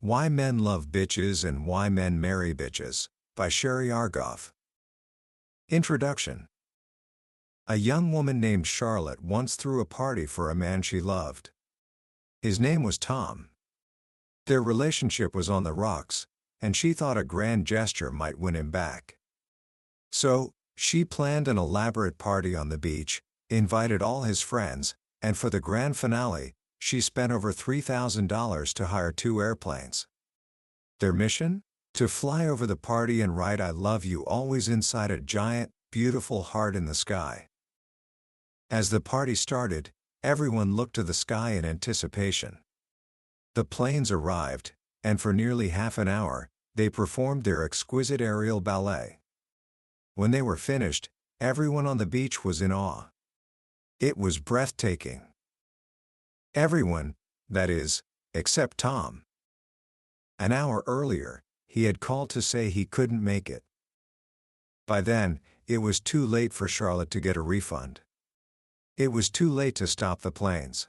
Why Men Love Bitches and Why Men Marry Bitches, by Sherry Argov. Introduction. A young woman named Charlotte once threw a party for a man she loved. His name was Tom. Their relationship was on the rocks, and she thought a grand gesture might win him back. So, she planned an elaborate party on the beach, invited all his friends, and for the grand finale, she spent over $3,000 to hire 2 airplanes. Their mission? To fly over the party and write "I love you" always inside a giant, beautiful heart in the sky. As the party started, everyone looked to the sky in anticipation. The planes arrived, and for nearly half an hour, they performed their exquisite aerial ballet. When they were finished, everyone on the beach was in awe. It was breathtaking. Everyone, that is, except Tom. An hour earlier, he had called to say he couldn't make it. By then, it was too late for Charlotte to get a refund. It was too late to stop the planes.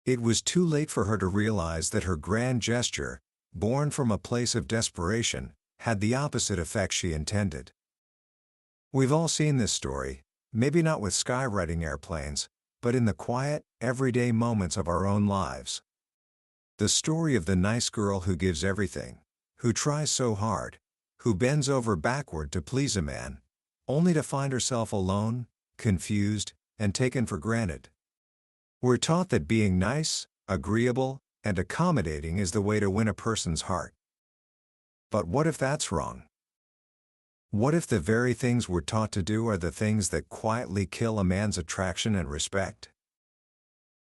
It was too late for her to realize that her grand gesture, born from a place of desperation, had the opposite effect she intended. We've all seen this story, maybe not with skywriting airplanes, but in the quiet, everyday moments of our own lives. The story of the nice girl who gives everything, who tries so hard, who bends over backward to please a man, only to find herself alone, confused, and taken for granted. We're taught that being nice, agreeable, and accommodating is the way to win a person's heart. But what if that's wrong? What if the very things we're taught to do are the things that quietly kill a man's attraction and respect?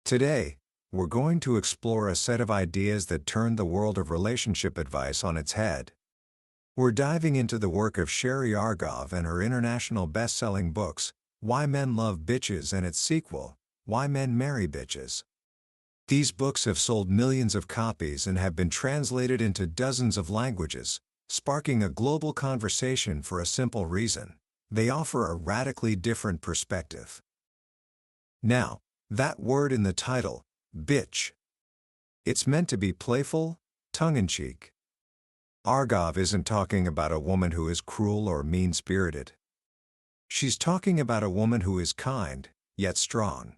Today, we're going to explore a set of ideas that turn the world of relationship advice on its head. We're diving into the work of Sherry Argov and her international best-selling books, Why Men Love Bitches, and its sequel, Why Men Marry Bitches. These books have sold millions of copies and have been translated into dozens of languages, sparking a global conversation for a simple reason: they offer a radically different perspective. Now, that word in the title, bitch. It's meant to be playful, tongue-in-cheek. Argov isn't talking about a woman who is cruel or mean-spirited. She's talking about a woman who is kind, yet strong.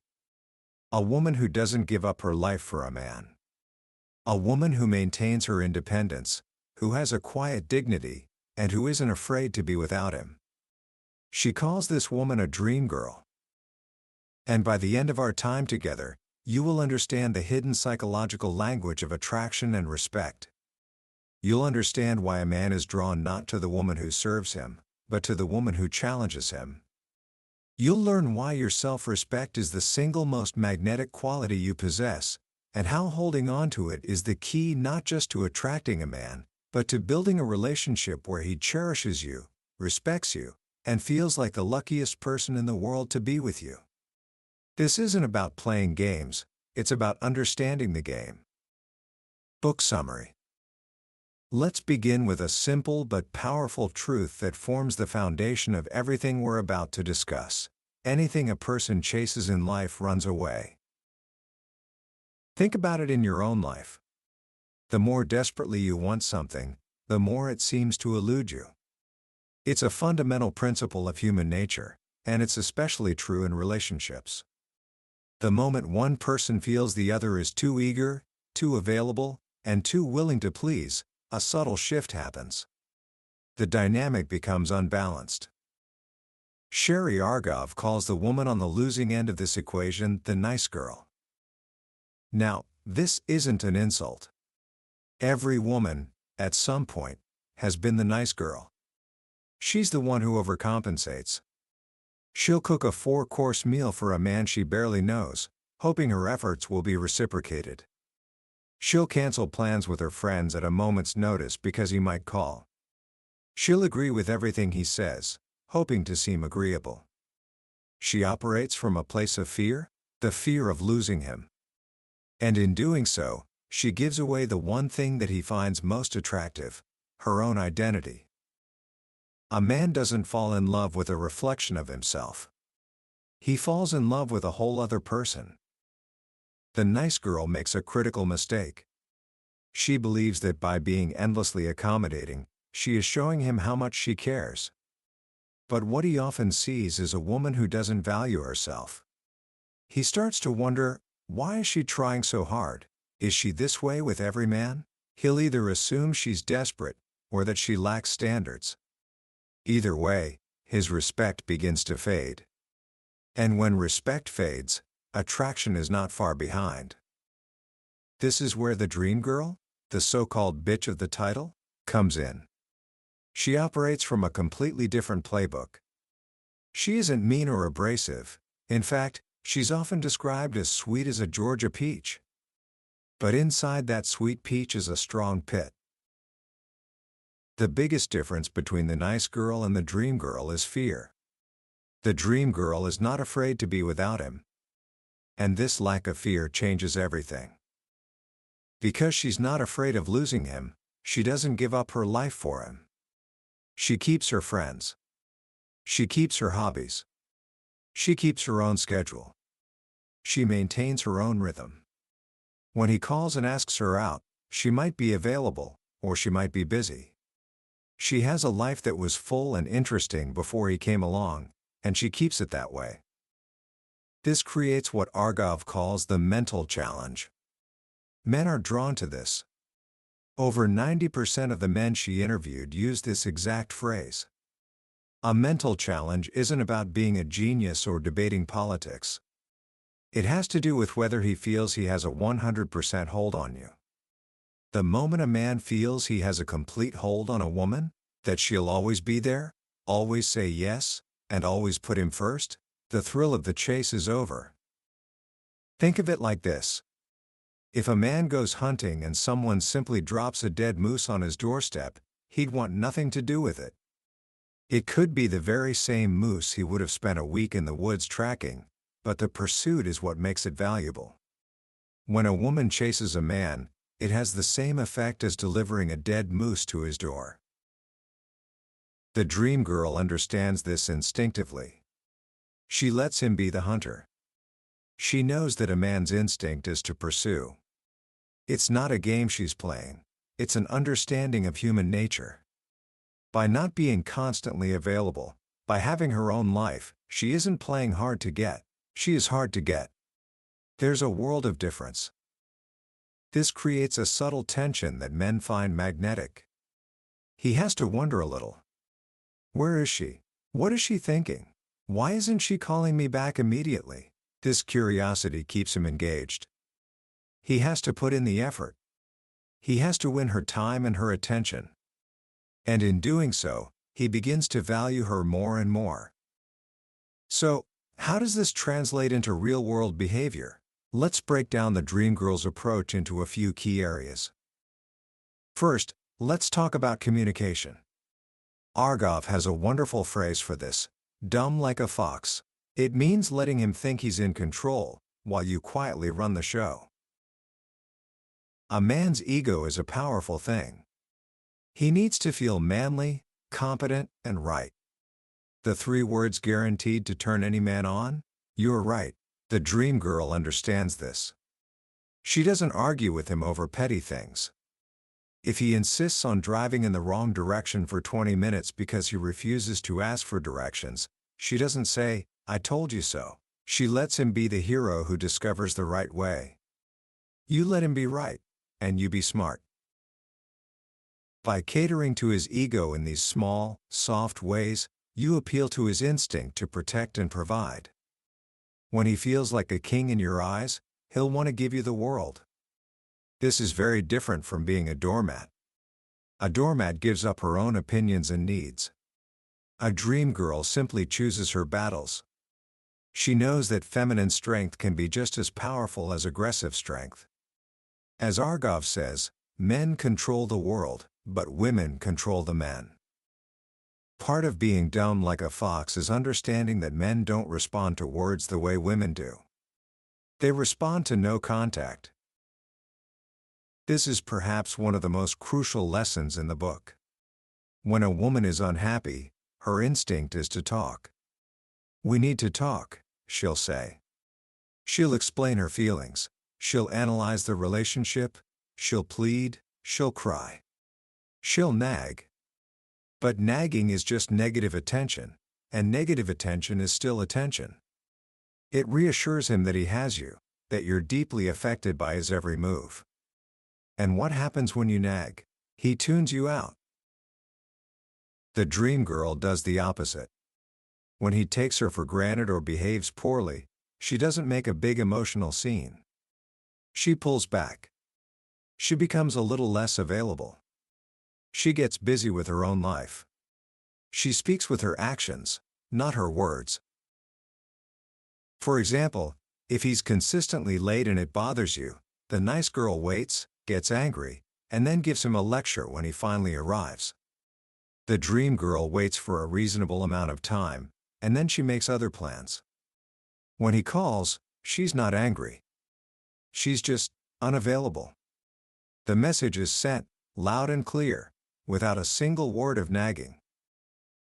A woman who doesn't give up her life for a man. A woman who maintains her independence, who has a quiet dignity, and who isn't afraid to be without him. She calls this woman a dream girl. And by the end of our time together, you will understand the hidden psychological language of attraction and respect. You'll understand why a man is drawn not to the woman who serves him, but to the woman who challenges him. You'll learn why your self-respect is the single most magnetic quality you possess, and how holding on to it is the key not just to attracting a man, but to building a relationship where he cherishes you, respects you, and feels like the luckiest person in the world to be with you. This isn't about playing games, it's about understanding the game. Book summary. Let's begin with a simple but powerful truth that forms the foundation of everything we're about to discuss. Anything a person chases in life runs away. Think about it in your own life. The more desperately you want something, the more it seems to elude you. It's a fundamental principle of human nature, and it's especially true in relationships. The moment one person feels the other is too eager, too available, and too willing to please, a subtle shift happens. The dynamic becomes unbalanced. Sherry Argov calls the woman on the losing end of this equation the nice girl. Now, this isn't an insult. Every woman, at some point, has been the nice girl. She's the one who overcompensates. She'll cook a 4-course meal for a man she barely knows, hoping her efforts will be reciprocated. She'll cancel plans with her friends at a moment's notice because he might call. She'll agree with everything he says, hoping to seem agreeable. She operates from a place of fear, the fear of losing him. And in doing so, she gives away the one thing that he finds most attractive: her own identity. A man doesn't fall in love with a reflection of himself. He falls in love with a whole other person. The nice girl makes a critical mistake. She believes that by being endlessly accommodating, she is showing him how much she cares. But what he often sees is a woman who doesn't value herself. He starts to wonder, why is she trying so hard? Is she this way with every man? He'll either assume she's desperate, or that she lacks standards. Either way, his respect begins to fade. And when respect fades, attraction is not far behind. This is where the dream girl, the so-called bitch of the title, comes in. She operates from a completely different playbook. She isn't mean or abrasive. In fact, she's often described as sweet as a Georgia peach. But inside that sweet peach is a strong pit. The biggest difference between the nice girl and the dream girl is fear. The dream girl is not afraid to be without him. And this lack of fear changes everything. Because she's not afraid of losing him, she doesn't give up her life for him. She keeps her friends. She keeps her hobbies. She keeps her own schedule. She maintains her own rhythm. When he calls and asks her out, she might be available, or she might be busy. She has a life that was full and interesting before he came along, and she keeps it that way. This creates what Argov calls the mental challenge. Men are drawn to this. Over 90% of the men she interviewed used this exact phrase. A mental challenge isn't about being a genius or debating politics. It has to do with whether he feels he has a 100% hold on you. The moment a man feels he has a complete hold on a woman, that she'll always be there, always say yes, and always put him first, the thrill of the chase is over. Think of it like this. If a man goes hunting and someone simply drops a dead moose on his doorstep, he'd want nothing to do with it. It could be the very same moose he would have spent a week in the woods tracking, but the pursuit is what makes it valuable. When a woman chases a man, it has the same effect as delivering a dead moose to his door. The dream girl understands this instinctively. She lets him be the hunter. She knows that a man's instinct is to pursue. It's not a game she's playing. It's an understanding of human nature. By not being constantly available, by having her own life, she isn't playing hard to get. She is hard to get. There's a world of difference. This creates a subtle tension that men find magnetic. He has to wonder a little. Where is she? What is she thinking? Why isn't she calling me back immediately? This curiosity keeps him engaged. He has to put in the effort. He has to win her time and her attention. And in doing so, he begins to value her more and more. So, how does this translate into real-world behavior? Let's break down the dream girl's approach into a few key areas. First, let's talk about communication. Argov has a wonderful phrase for this: dumb like a fox. It means letting him think he's in control, while you quietly run the show. A man's ego is a powerful thing. He needs to feel manly, competent, and right. The 3 words guaranteed to turn any man on? You're right. The dream girl understands this. She doesn't argue with him over petty things. If he insists on driving in the wrong direction for 20 minutes because he refuses to ask for directions, she doesn't say, "I told you so." She lets him be the hero who discovers the right way. You let him be right, and you be smart. By catering to his ego in these small, soft ways, you appeal to his instinct to protect and provide. When he feels like a king in your eyes, he'll want to give you the world. This is very different from being a doormat. A doormat gives up her own opinions and needs. A dream girl simply chooses her battles. She knows that feminine strength can be just as powerful as aggressive strength. As Argov says, men control the world, but women control the men. Part of being dumb like a fox is understanding that men don't respond to words the way women do. They respond to no contact. This is perhaps one of the most crucial lessons in the book. When a woman is unhappy, her instinct is to talk. "We need to talk," she'll say. She'll explain her feelings. She'll analyze the relationship. she'll plead, she'll cry. She'll nag. But nagging is just negative attention, and negative attention is still attention. It reassures him that he has you, that you're deeply affected by his every move. And what happens when you nag? He tunes you out. The dream girl does the opposite. When he takes her for granted or behaves poorly, she doesn't make a big emotional scene. She pulls back. She becomes a little less available. She gets busy with her own life. She speaks with her actions, not her words. For example, if he's consistently late and it bothers you, the nice girl waits, gets angry, and then gives him a lecture when he finally arrives. The dream girl waits for a reasonable amount of time, and then she makes other plans. When he calls, she's not angry. She's just unavailable. The message is sent, loud and clear, without a single word of nagging.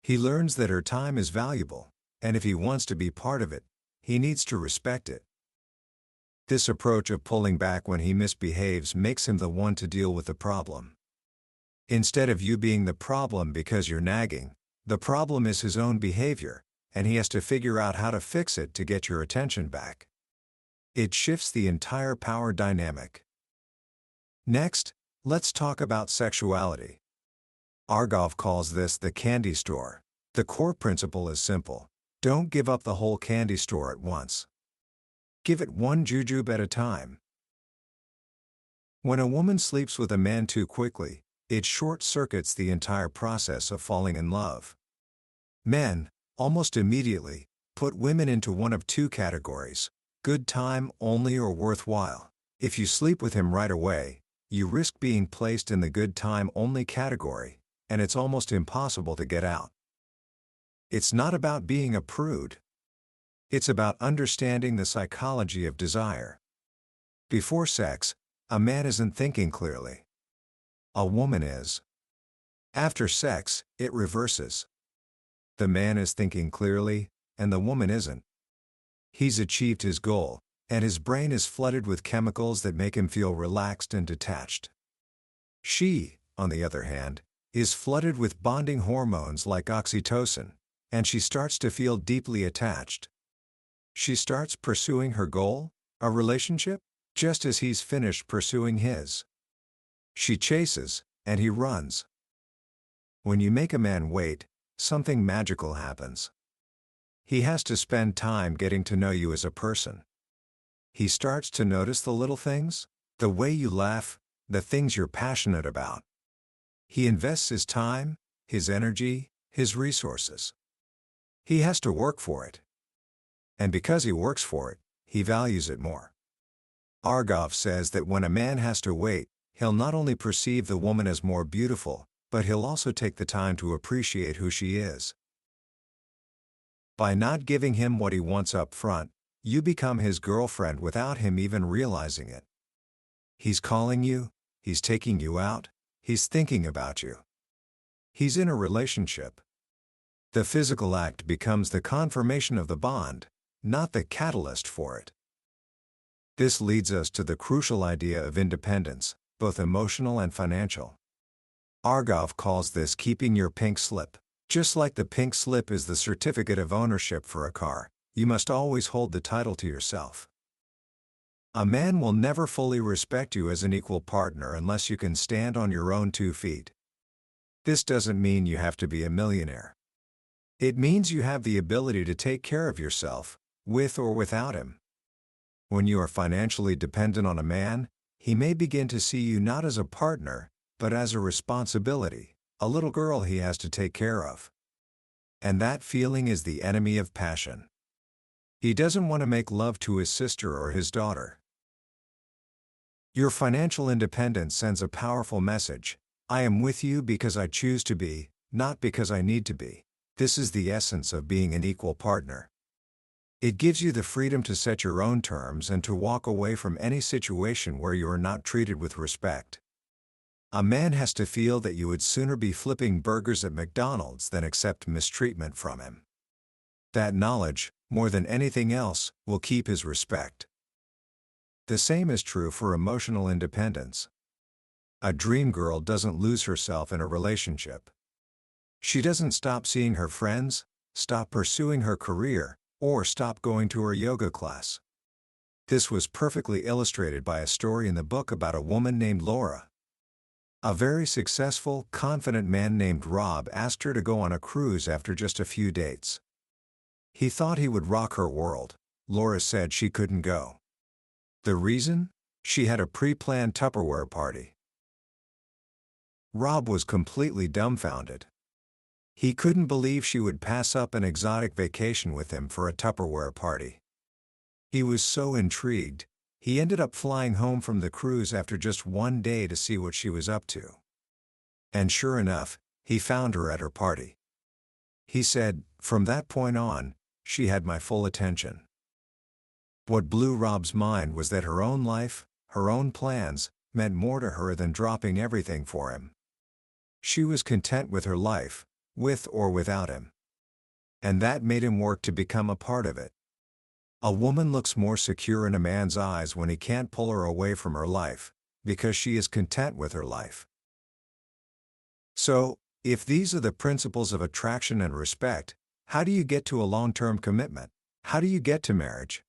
He learns that her time is valuable, and if he wants to be part of it, he needs to respect it. This approach of pulling back when he misbehaves makes him the one to deal with the problem. Instead of you being the problem because you're nagging, the problem is his own behavior, and he has to figure out how to fix it to get your attention back. It shifts the entire power dynamic. Next, let's talk about sexuality. Argov calls this the candy store. The core principle is simple. Don't give up the whole candy store at once. Give it one jujube at a time. When a woman sleeps with a man too quickly, it short-circuits the entire process of falling in love. Men, almost immediately, put women into one of two categories: good time only or worthwhile. If you sleep with him right away, you risk being placed in the good time only category, and it's almost impossible to get out. It's not about being a prude. It's about understanding the psychology of desire. Before sex, a man isn't thinking clearly. A woman is. After sex, it reverses. The man is thinking clearly, and the woman isn't. He's achieved his goal, and his brain is flooded with chemicals that make him feel relaxed and detached. She, on the other hand, is flooded with bonding hormones like oxytocin, and she starts to feel deeply attached. She starts pursuing her goal, a relationship, just as he's finished pursuing his. She chases, and he runs. When you make a man wait, something magical happens. He has to spend time getting to know you as a person. He starts to notice the little things, the way you laugh, the things you're passionate about. He invests his time, his energy, his resources. He has to work for it. And because he works for it, he values it more. Argov says that when a man has to wait, he'll not only perceive the woman as more beautiful, but he'll also take the time to appreciate who she is. By not giving him what he wants up front, you become his girlfriend without him even realizing it. He's calling you, he's taking you out, he's thinking about you. He's in a relationship. The physical act becomes the confirmation of the bond, not the catalyst for it. This leads us to the crucial idea of independence, both emotional and financial. Argov calls this keeping your pink slip. Just like the pink slip is the certificate of ownership for a car, you must always hold the title to yourself. A man will never fully respect you as an equal partner unless you can stand on your own 2 feet. This doesn't mean you have to be a millionaire. It means you have the ability to take care of yourself, with or without him. When you are financially dependent on a man, he may begin to see you not as a partner, but as a responsibility, a little girl he has to take care of. And that feeling is the enemy of passion. He doesn't want to make love to his sister or his daughter. Your financial independence sends a powerful message: I am with you because I choose to be, not because I need to be. This is the essence of being an equal partner. It gives you the freedom to set your own terms and to walk away from any situation where you are not treated with respect. A man has to feel that you would sooner be flipping burgers at McDonald's than accept mistreatment from him. That knowledge, more than anything else, will keep his respect. The same is true for emotional independence. A dream girl doesn't lose herself in a relationship. She doesn't stop seeing her friends, stop pursuing her career, or stop going to her yoga class. This was perfectly illustrated by a story in the book about a woman named Laura. A very successful, confident man named Rob asked her to go on a cruise after just a few dates. He thought he would rock her world. Laura said she couldn't go. The reason? She had a pre-planned Tupperware party. Rob was completely dumbfounded. He couldn't believe she would pass up an exotic vacation with him for a Tupperware party. He was so intrigued, he ended up flying home from the cruise after just one day to see what she was up to. And sure enough, he found her at her party. He said, "From that point on, she had my full attention." What blew Rob's mind was that her own life, her own plans, meant more to her than dropping everything for him. She was content with her life, with or without him. And that made him work to become a part of it. A woman looks more secure in a man's eyes when he can't pull her away from her life, because she is content with her life. So, if these are the principles of attraction and respect, how do you get to a long-term commitment? How do you get to marriage?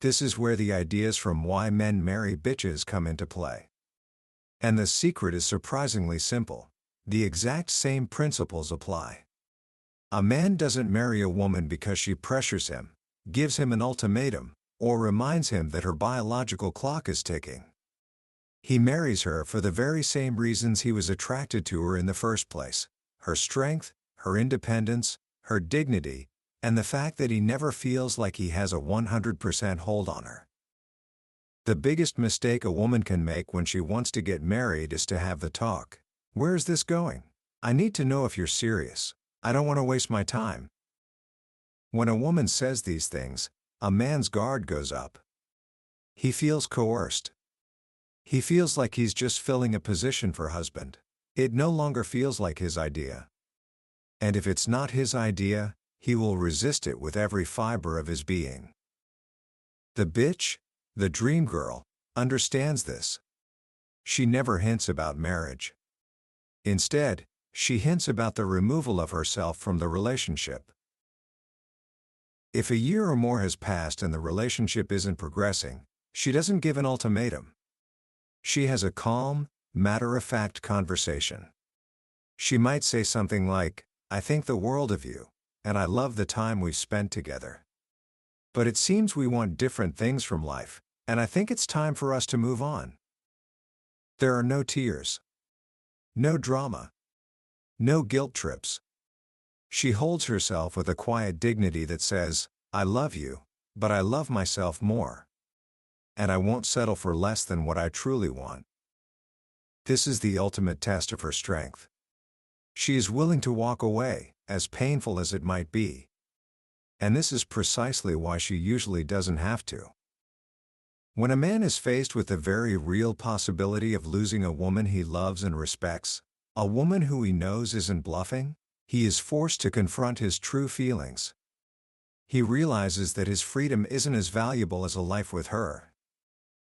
This is where the ideas from Why Men Marry Bitches come into play. And the secret is surprisingly simple. The exact same principles apply. A man doesn't marry a woman because she pressures him, gives him an ultimatum, or reminds him that her biological clock is ticking. He marries her for the very same reasons he was attracted to her in the first place: her strength, her independence, her dignity, and the fact that he never feels like he has a 100% hold on her. The biggest mistake a woman can make when she wants to get married is to have the talk. "Where's this going? I need to know if you're serious. I don't want to waste my time." When a woman says these things, a man's guard goes up. He feels coerced. He feels like he's just filling a position for husband. It no longer feels like his idea. And if it's not his idea, he will resist it with every fiber of his being. The bitch, the dream girl, understands this. She never hints about marriage. Instead, she hints about the removal of herself from the relationship. If a year or more has passed and the relationship isn't progressing, she doesn't give an ultimatum. She has a calm, matter-of-fact conversation. She might say something like, "I think the world of you, and I love the time we've spent together. But it seems we want different things from life, and I think it's time for us to move on." There are no tears. No drama. No guilt trips. She holds herself with a quiet dignity that says, "I love you, but I love myself more. And I won't settle for less than what I truly want." This is the ultimate test of her strength. She is willing to walk away, as painful as it might be. And this is precisely why she usually doesn't have to. When a man is faced with the very real possibility of losing a woman he loves and respects, a woman who he knows isn't bluffing, he is forced to confront his true feelings. He realizes that his freedom isn't as valuable as a life with her.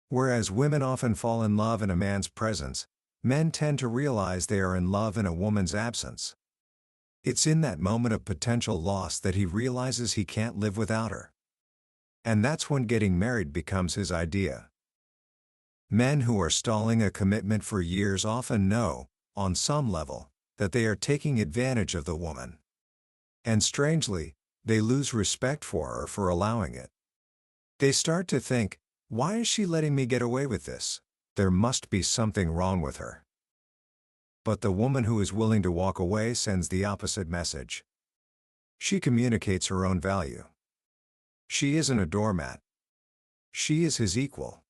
Whereas women often fall in love in a man's presence, men tend to realize they are in love in a woman's absence. It's in that moment of potential loss that he realizes he can't live without her. And that's when getting married becomes his idea. Men who are stalling a commitment for years often know, on some level, that they are taking advantage of the woman. And strangely, they lose respect for her for allowing it. They start to think, "Why is she letting me get away with this? There must be something wrong with her." But the woman who is willing to walk away sends the opposite message. She communicates her own value. She isn't a doormat. She is his equal.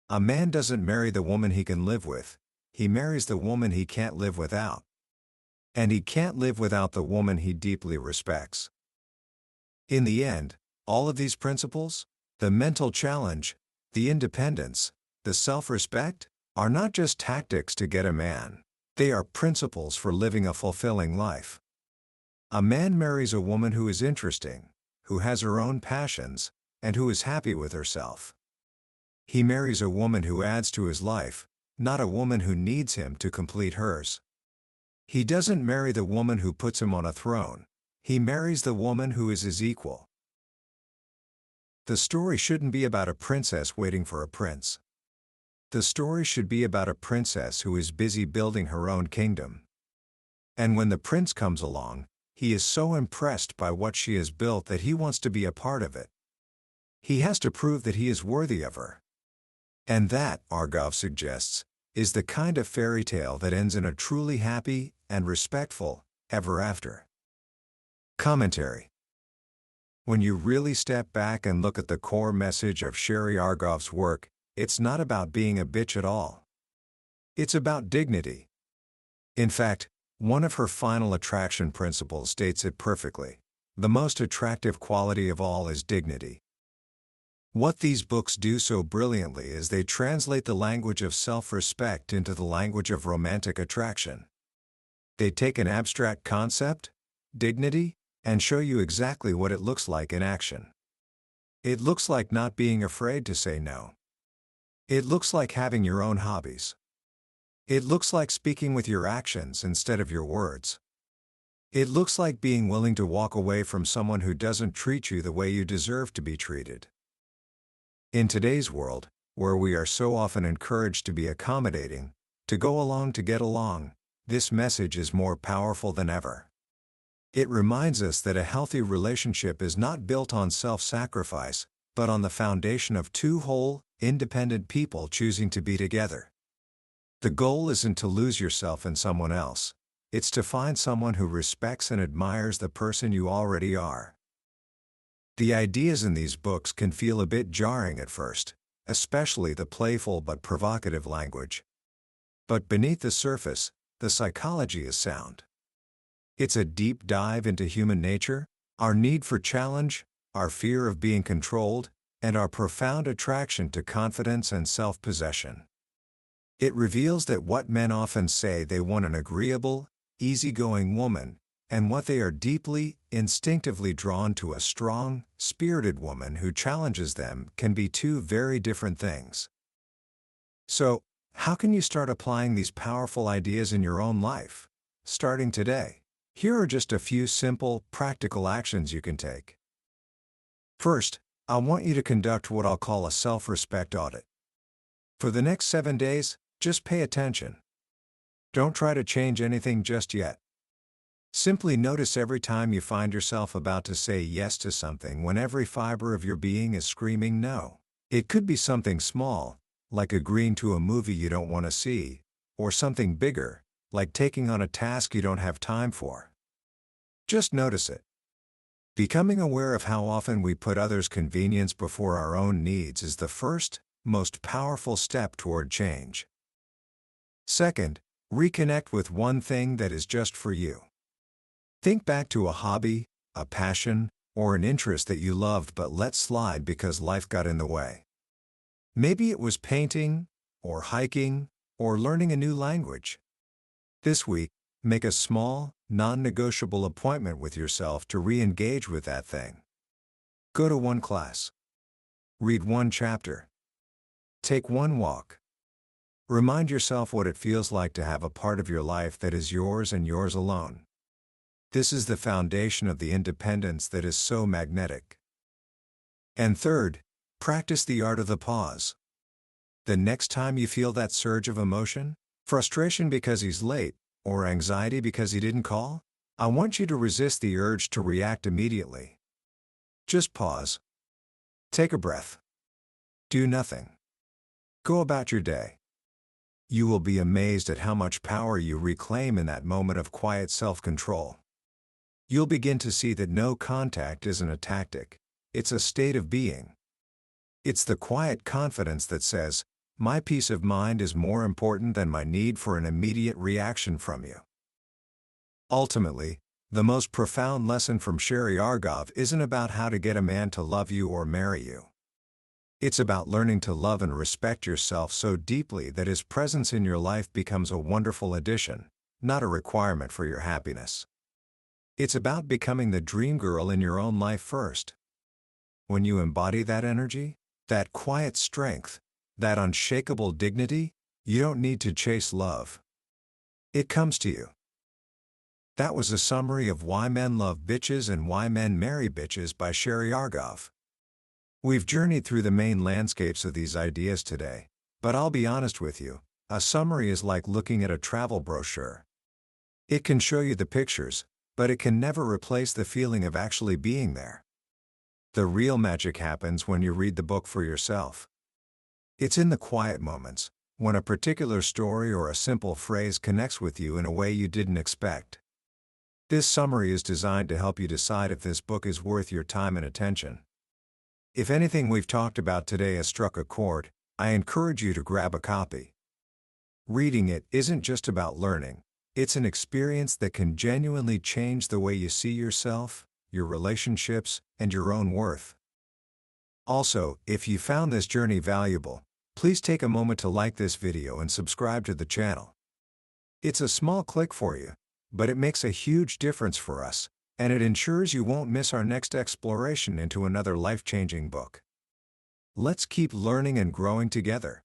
A man doesn't marry the woman he can live with, he marries the woman he can't live without. And he can't live without the woman he deeply respects. In the end, all of these principles, the mental challenge, the independence, the self-respect, are not just tactics to get a man. They are principles for living a fulfilling life. A man marries a woman who is interesting, who has her own passions, and who is happy with herself. He marries a woman who adds to his life, not a woman who needs him to complete hers. He doesn't marry the woman who puts him on a throne. He marries the woman who is his equal. The story shouldn't be about a princess waiting for a prince. The story should be about a princess who is busy building her own kingdom. And when the prince comes along, he is so impressed by what she has built that he wants to be a part of it. He has to prove that he is worthy of her. And that, Argov suggests, is the kind of fairy tale that ends in a truly happy and respectful ever after. Commentary. When you really step back and look at the core message of Sherry Argov's work, it's not about being a bitch at all. It's about dignity. In fact, one of her final attraction principles states it perfectly. The most attractive quality of all is dignity. What these books do so brilliantly is they translate the language of self-respect into the language of romantic attraction. They take an abstract concept, dignity, and show you exactly what it looks like in action. It looks like not being afraid to say no. It looks like having your own hobbies. It looks like speaking with your actions instead of your words. It looks like being willing to walk away from someone who doesn't treat you the way you deserve to be treated. In today's world, where we are so often encouraged to be accommodating, to go along to get along, this message is more powerful than ever. It reminds us that a healthy relationship is not built on self-sacrifice, but on the foundation of two whole, independent people choosing to be together. The goal isn't to lose yourself in someone else. It's to find someone who respects and admires the person you already are. The ideas in these books can feel a bit jarring at first, especially the playful but provocative language. But beneath the surface, the psychology is sound. It's a deep dive into human nature, our need for challenge, our fear of being controlled, and our profound attraction to confidence and self-possession. It reveals that what men often say they want an agreeable, easygoing woman, and what they are deeply, instinctively drawn to a strong, spirited woman who challenges them can be two very different things. So, how can you start applying these powerful ideas in your own life? Starting today. Here are just a few simple, practical actions you can take. First, I want you to conduct what I'll call a self-respect audit. For the next 7 days, just pay attention. Don't try to change anything just yet. Simply notice every time you find yourself about to say yes to something when every fiber of your being is screaming no. It could be something small, like agreeing to a movie you don't want to see, or something bigger, like taking on a task you don't have time for. Just notice it. Becoming aware of how often we put others' convenience before our own needs is the first, most powerful step toward change. Second, reconnect with one thing that is just for you. Think back to a hobby, a passion, or an interest that you loved but let slide because life got in the way. Maybe it was painting, or hiking, or learning a new language. This week, make a small, non-negotiable appointment with yourself to re-engage with that thing. Go to one class. Read one chapter. Take one walk. Remind yourself what it feels like to have a part of your life that is yours and yours alone. This is the foundation of the independence that is so magnetic. And third, practice the art of the pause. The next time you feel that surge of emotion, frustration because he's late, or anxiety because he didn't call, I want you to resist the urge to react immediately. Just pause. Take a breath. Do nothing. Go about your day. You will be amazed at how much power you reclaim in that moment of quiet self-control. You'll begin to see that no contact isn't a tactic, it's a state of being. It's the quiet confidence that says, my peace of mind is more important than my need for an immediate reaction from you. Ultimately, the most profound lesson from Sherry Argov isn't about how to get a man to love you or marry you. It's about learning to love and respect yourself so deeply that his presence in your life becomes a wonderful addition, not a requirement for your happiness. It's about becoming the dream girl in your own life first. When you embody that energy, that quiet strength, that unshakable dignity, You don't need to chase love. It comes to you. That was a summary of Why Men Love Bitches and Why Men Marry Bitches by Sherry Argov. We've journeyed through the main landscapes of these ideas today, but I'll be honest with you, a summary is like looking at a travel brochure. It can show you the pictures, but it can never replace the feeling of actually being there. The real magic happens when you read the book for yourself. It's in the quiet moments, when a particular story or a simple phrase connects with you in a way you didn't expect. This summary is designed to help you decide if this book is worth your time and attention. If anything we've talked about today has struck a chord, I encourage you to grab a copy. Reading it isn't just about learning, it's an experience that can genuinely change the way you see yourself, your relationships, and your own worth. Also, if you found this journey valuable, please take a moment to like this video and subscribe to the channel. It's a small click for you, but it makes a huge difference for us, and it ensures you won't miss our next exploration into another life-changing book. Let's keep learning and growing together.